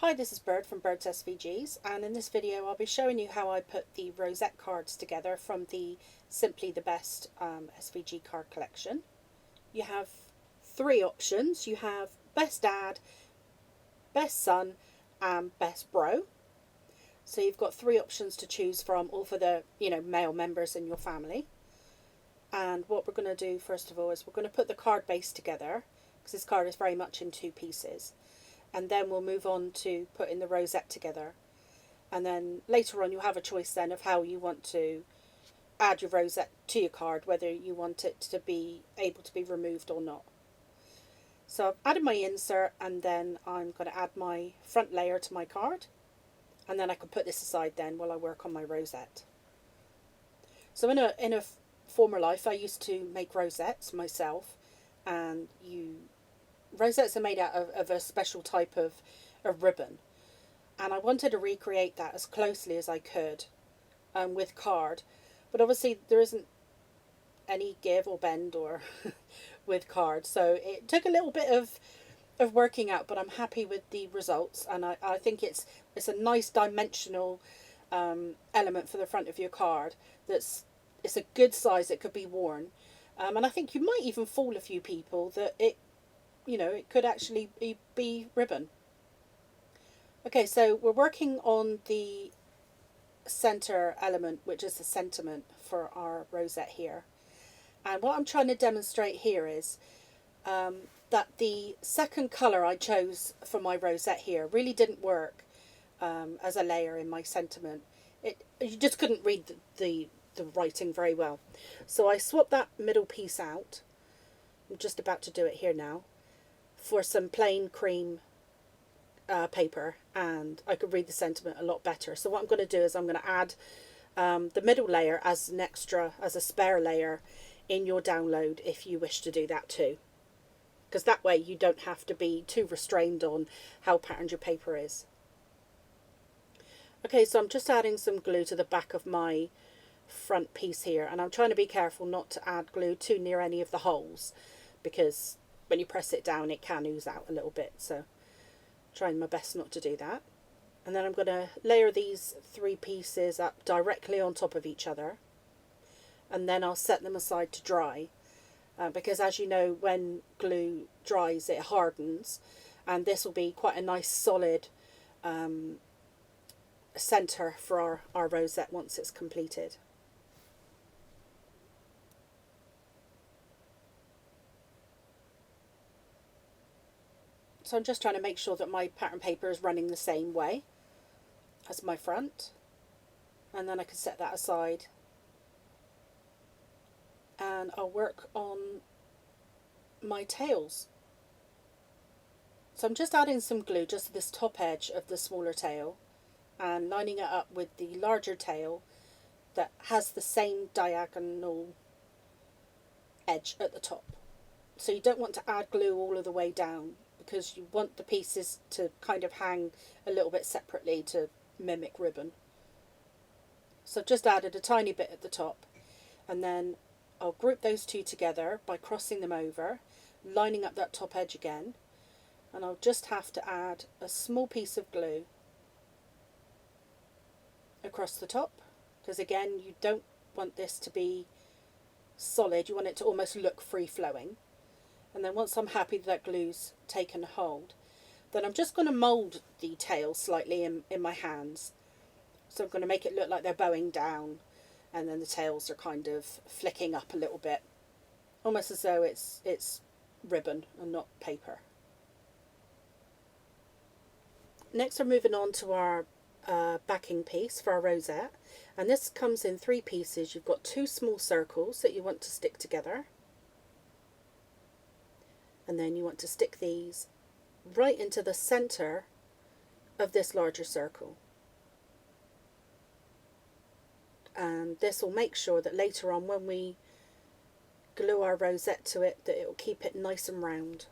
Hi, this is Bird from Bird's SVGs, and in this video I'll be showing you how I put the rosette cards together from the Simply the Best SVG card collection. You have three options. You have Best Dad, Best Son and Best Bro. So you've got three options to choose from, all for the male members in your family. And what we're going to do first of all is we're going to put the card base together, because this card is very much in two pieces. And then we'll move on to putting the rosette together. And then later on you'll have a choice then of how you want to add your rosette to your card, whether you want it to be able to be removed or not. So I've added my insert, and then I'm going to add my front layer to my card, and then I can put this aside then while I work on my rosette. So in a former life I used to make rosettes myself, and rosettes are made out of a special type of ribbon, and I wanted to recreate that as closely as I could with card, but obviously there isn't any give or bend or with card, so it took a little bit of working out, but I'm happy with the results, and I think it's a nice dimensional element for the front of your card. It's a good size, it could be worn, and I think you might even fool a few people that it could actually be ribbon. Okay, so we're working on the center element, which is the sentiment for our rosette here. And what I'm trying to demonstrate here is that the second colour I chose for my rosette here really didn't work as a layer in my sentiment. You just couldn't read the writing very well. So I swapped that middle piece out. I'm just about to do it here now, for some plain cream paper, and I could read the sentiment a lot better. So what I'm going to do is I'm going to add the middle layer as an extra, as a spare layer in your download if you wish to do that too, because that way you don't have to be too restrained on how patterned your paper is. Okay, so I'm just adding some glue to the back of my front piece here, and I'm trying to be careful not to add glue too near any of the holes, because when you press it down it can ooze out a little bit, so trying my best not to do that. And then I'm going to layer these three pieces up directly on top of each other, and then I'll set them aside to dry, because as you know, when glue dries it hardens, and this will be quite a nice solid centre for our rosette once it's completed. So I'm just trying to make sure that my pattern paper is running the same way as my front, and then I can set that aside, and I'll work on my tails. So I'm just adding some glue just to this top edge of the smaller tail and lining it up with the larger tail that has the same diagonal edge at the top. So you don't want to add glue all of the way down, because you want the pieces to kind of hang a little bit separately to mimic ribbon. So I've just added a tiny bit at the top, and then I'll group those two together by crossing them over, lining up that top edge again, and I'll just have to add a small piece of glue across the top, because again you don't want this to be solid, you want it to almost look free-flowing. And then once I'm happy that glue's taken hold, then I'm just going to mould the tail slightly in my hands. So I'm going to make it look like they're bowing down, and then the tails are kind of flicking up a little bit, almost as though it's ribbon and not paper. Next we're moving on to our backing piece for our rosette, and this comes in three pieces. You've got two small circles that you want to stick together, and then you want to stick these right into the center of this larger circle, and this will make sure that later on when we glue our rosette to it, that it will keep it nice and round.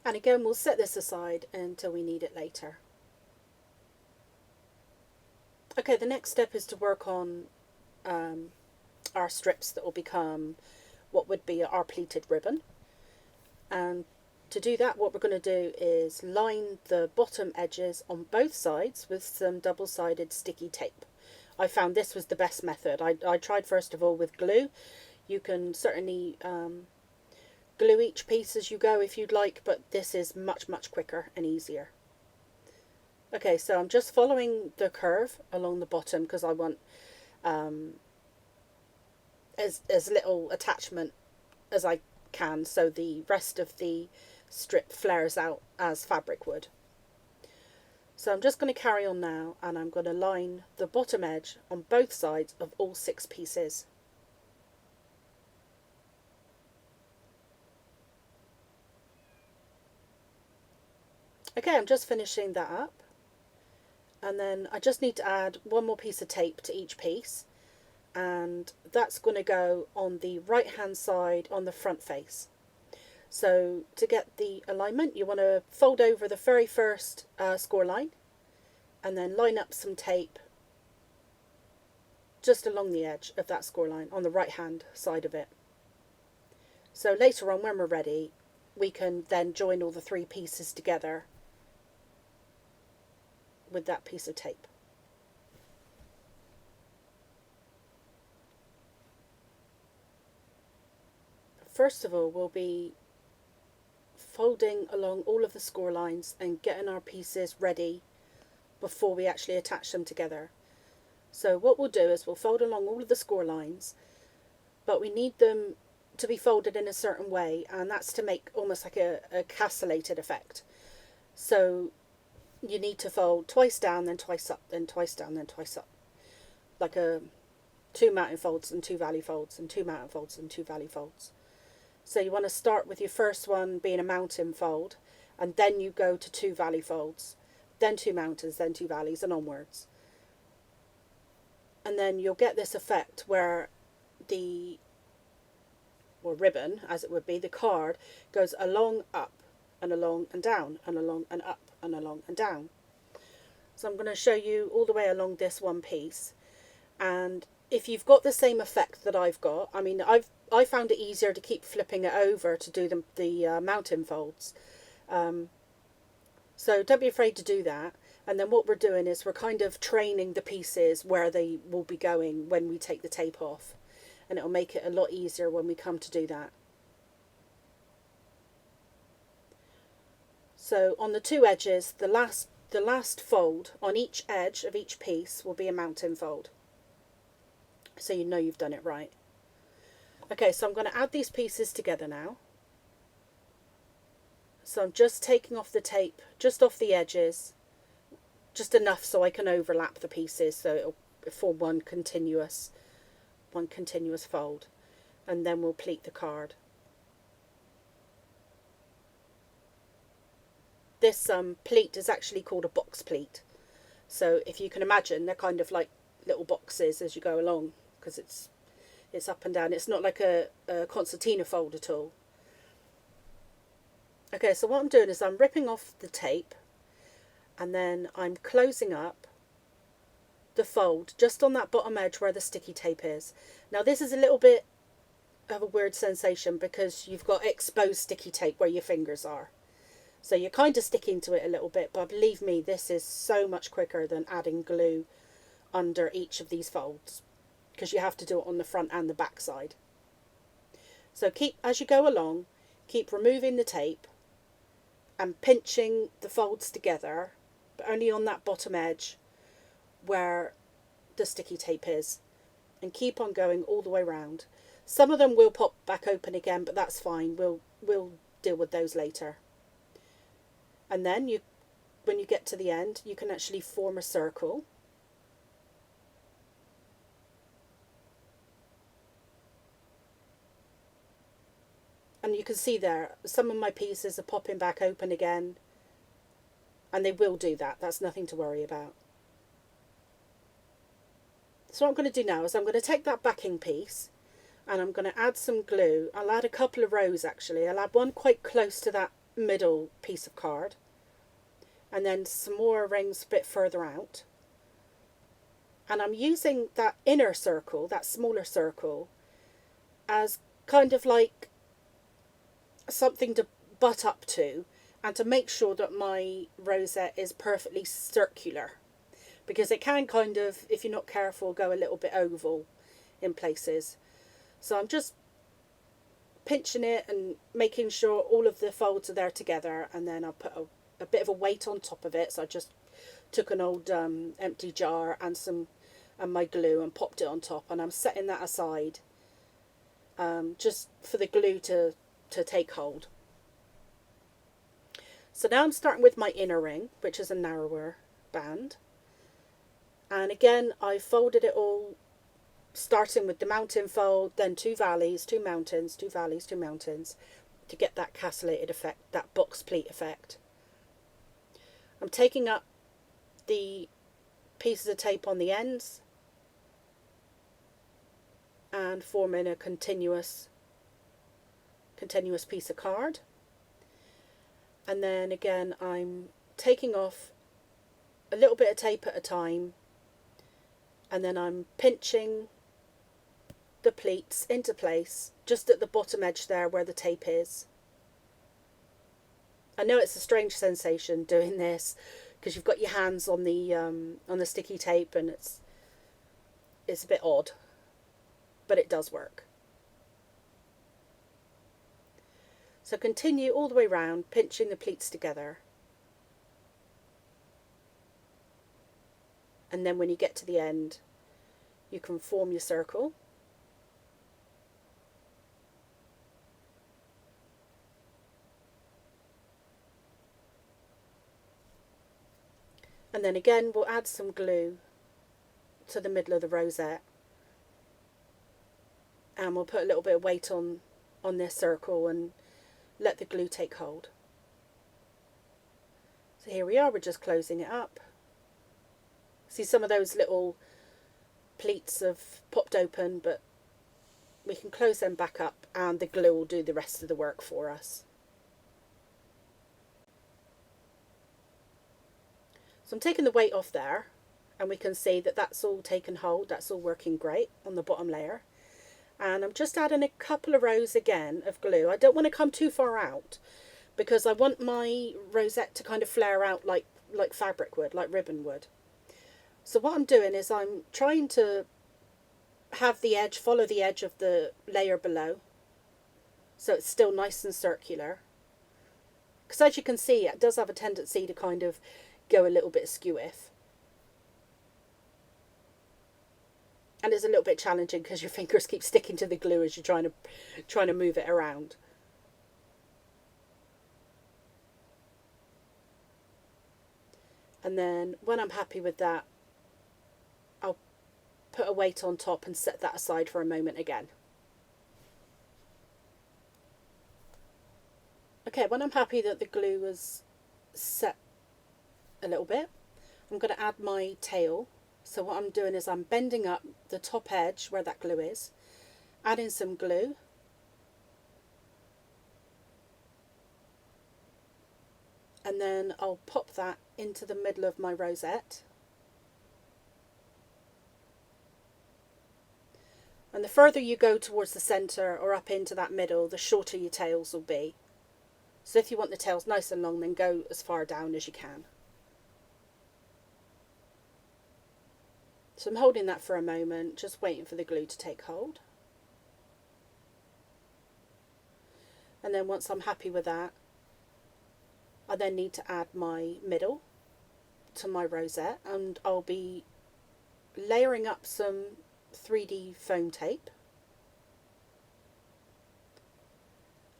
And again, we'll set this aside until we need it later. Okay, the next step is to work on our strips that will become what would be our pleated ribbon. And to do that, what we're going to do is line the bottom edges on both sides with some double-sided sticky tape. I found this was the best method. I tried first of all with glue. You can certainly glue each piece as you go if you'd like, but this is much quicker and easier. Okay, so I'm just following the curve along the bottom because I want as little attachment as I can, so the rest of the strip flares out as fabric would. So I'm just going to carry on now, and I'm going to line the bottom edge on both sides of all 6 pieces. Okay, I'm just finishing that up, and then I just need to add one more piece of tape to each piece, and that's going to go on the right hand side on the front face. So to get the alignment, you want to fold over the very first score line and then line up some tape just along the edge of that score line on the right hand side of it. So later on, when we're ready, we can then join all the 3 pieces together with that piece of tape. First of all, we'll be folding along all of the score lines and getting our pieces ready before we actually attach them together. So what we'll do is we'll fold along all of the score lines, but we need them to be folded in a certain way, and that's to make almost like a castellated effect. So you need to fold twice down, then twice up, then twice down, then twice up, like a 2 mountain folds and 2 valley folds and 2 mountain folds and 2 valley folds. So you want to start with your first one being a mountain fold, and then you go to 2 valley folds, then 2 mountains, then 2 valleys, and onwards. And then you'll get this effect where the, or ribbon as it would be, the card goes along, up, and along and down, and along and up, and along and down. So I'm going to show you all the way along this one piece, and if you've got the same effect that I've got, I mean, I found it easier to keep flipping it over to do the mountain folds. So don't be afraid to do that. And then what we're doing is we're kind of training the pieces where they will be going when we take the tape off. And it'll make it a lot easier when we come to do that. So on the 2 edges, the last fold on each edge of each piece will be a mountain fold. So you know you've done it right. Okay, so I'm going to add these pieces together now. So I'm just taking off the tape, just off the edges, just enough so I can overlap the pieces so it'll form one continuous fold, and then we'll pleat the card. This pleat is actually called a box pleat. So if you can imagine, they're kind of like little boxes as you go along, because it's up and down. It's not like a concertina fold at all. Okay, so what I'm doing is I'm ripping off the tape, and then I'm closing up the fold just on that bottom edge where the sticky tape is. Now this is a little bit of a weird sensation because you've got exposed sticky tape where your fingers are. So you're kind of sticking to it a little bit, but believe me, this is so much quicker than adding glue under each of these folds, because you have to do it on the front and the back side. So as you go along, keep removing the tape and pinching the folds together, but only on that bottom edge where the sticky tape is, and keep on going all the way around. Some of them will pop back open again, but that's fine. We'll deal with those later. And then when you get to the end, you can actually form a circle. And you can see there, some of my pieces are popping back open again. And they will do that. That's nothing to worry about. So what I'm going to do now is I'm going to take that backing piece and I'm going to add some glue. I'll add a couple of rows actually. I'll add one quite close to that middle piece of card. And then some more rings a bit further out. And I'm using that inner circle, that smaller circle, as kind of like something to butt up to, and to make sure that my rosette is perfectly circular, because it can kind of, if you're not careful, go a little bit oval in places. So I'm just pinching it and making sure all of the folds are there together, and then I'll put a bit of a weight on top of it. So I just took an old empty jar and my glue and popped it on top, and I'm setting that aside just for the glue to take hold. So now I'm starting with my inner ring, which is a narrower band, and again I folded it all, starting with the mountain fold, then 2 valleys, 2 mountains, 2 valleys, 2 mountains, to get that castellated effect, that box pleat effect. I'm taking up the pieces of tape on the ends and forming a continuous piece of card. And then again I'm taking off a little bit of tape at a time, and then I'm pinching the pleats into place just at the bottom edge there where the tape is. I know it's a strange sensation doing this because you've got your hands on the sticky tape, and it's a bit odd, but it does work. So continue all the way around, pinching the pleats together. And then when you get to the end, you can form your circle. And then again, we'll add some glue to the middle of the rosette. And we'll put a little bit of weight on this circle and let the glue take hold. So here we are, we're just closing it up. See, some of those little pleats have popped open, but we can close them back up and the glue will do the rest of the work for us. So I'm taking the weight off there, and we can see that that's all taken hold, that's all working great on the bottom layer. And I'm just adding a couple of rows again of glue. I don't want to come too far out because I want my rosette to kind of flare out like fabric would, like ribbon would. So what I'm doing is I'm trying to have the edge follow the edge of the layer below, so it's still nice and circular. Because as you can see, it does have a tendency to kind of go a little bit skew-if. And it's a little bit challenging because your fingers keep sticking to the glue as you're trying to move it around. And then when I'm happy with that, I'll put a weight on top and set that aside for a moment again. Okay, when I'm happy that the glue was set a little bit, I'm going to add my tail. So what I'm doing is I'm bending up the top edge where that glue is, adding some glue, and then I'll pop that into the middle of my rosette. And the further you go towards the centre or up into that middle, the shorter your tails will be. So if you want the tails nice and long, then go as far down as you can. So I'm holding that for a moment, just waiting for the glue to take hold. And then once I'm happy with that, I then need to add my middle to my rosette, and I'll be layering up some 3D foam tape.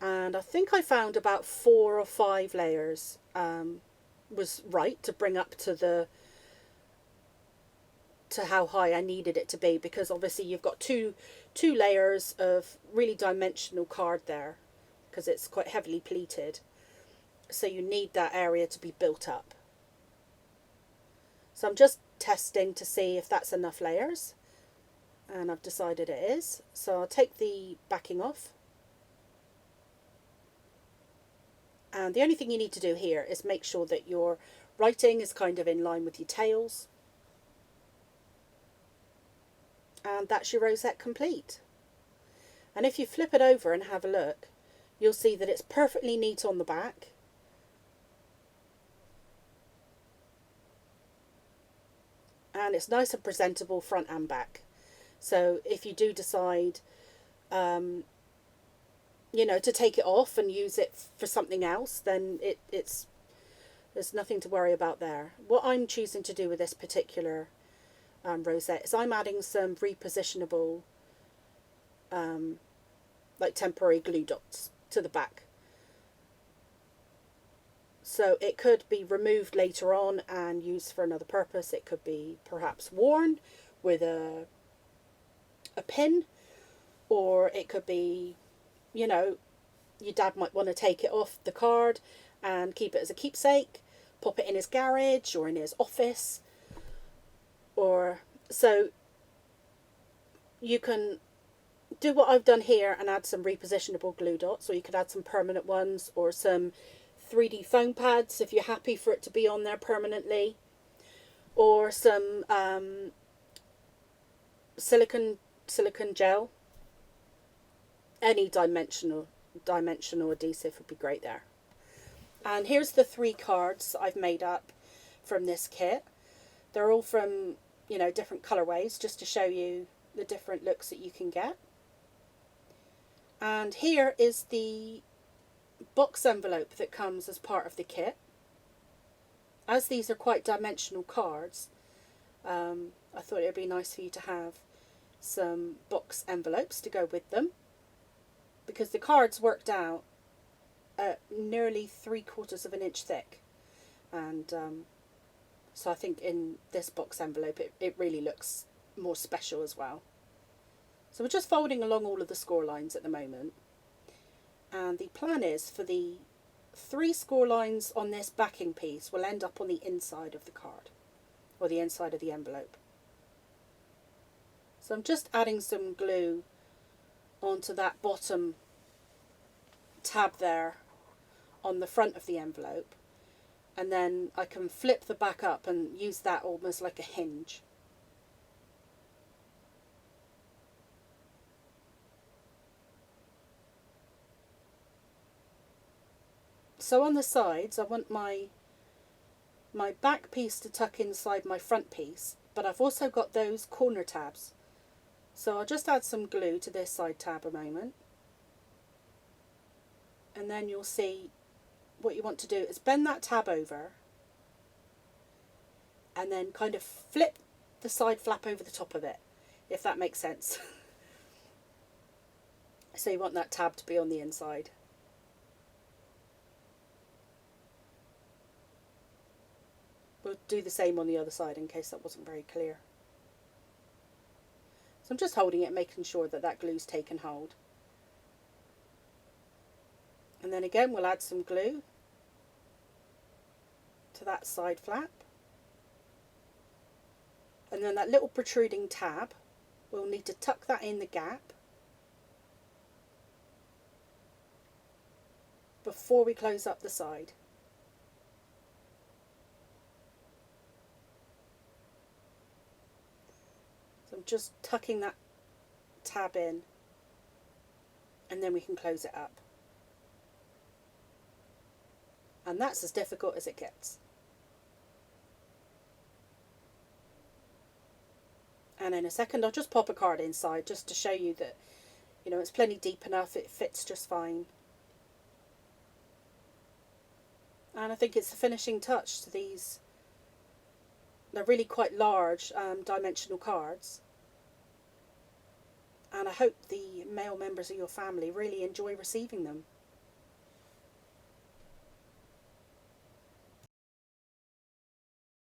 And I think I found about 4 or 5 layers was right to bring up to how high I needed it to be, because obviously you've got two layers of really dimensional card there because it's quite heavily pleated, so you need that area to be built up. So I'm just testing to see if that's enough layers, and I've decided it is. So I'll take the backing off, and the only thing you need to do here is make sure that your writing is kind of in line with your tails. And that's your rosette complete. And if you flip it over and have a look, you'll see that it's perfectly neat on the back. And it's nice and presentable front and back. So if you do decide, you know, to take it off and use it for something else, then it's there's nothing to worry about there. What I'm choosing to do with this particular rosette is I'm adding some repositionable like temporary glue dots to the back. So it could be removed later on and used for another purpose. It could be perhaps worn with a pin, or it could be, you know, your dad might want to take it off the card and keep it as a keepsake, pop it in his garage or in his office, or so you can do what I've done here and add some repositionable glue dots, or you could add some permanent ones or some 3D foam pads if you're happy for it to be on there permanently, or some silicone gel. Any dimensional adhesive would be great there. And here's the 3 cards that I've made up from this kit. They're all from, you know, different colorways, just to show you the different looks that you can get. And here is the box envelope that comes as part of the kit. As these are quite dimensional cards, I thought it would be nice for you to have some box envelopes to go with them, because the cards worked out at nearly 3/4 of an inch thick, and so I think in this box envelope it really looks more special as well. So we're just folding along all of the score lines at the moment, and the plan is for the 3 score lines on this backing piece will end up on the inside of the card, or the inside of the envelope. So I'm just adding some glue onto that bottom tab there on the front of the envelope, and then I can flip the back up and use that almost like a hinge. So on the sides I want my back piece to tuck inside my front piece, but I've also got those corner tabs. So I'll just add some glue to this side tab a moment, and then you'll see what you want to do is bend that tab over and then kind of flip the side flap over the top of it, if that makes sense. So you want that tab to be on the inside. We'll do the same on the other side in case that wasn't very clear. So I'm just holding it, making sure that that glue's taken hold. And then again we'll add some glue to that side flap. And then that little protruding tab, we'll need to tuck that in the gap before we close up the side. So I'm just tucking that tab in, and then we can close it up. And that's as difficult as it gets. And in a second I'll just pop a card inside just to show you that, you know, it's plenty deep enough, it fits just fine. And I think it's the finishing touch to these. They're really quite large dimensional cards, and I hope the male members of your family really enjoy receiving them.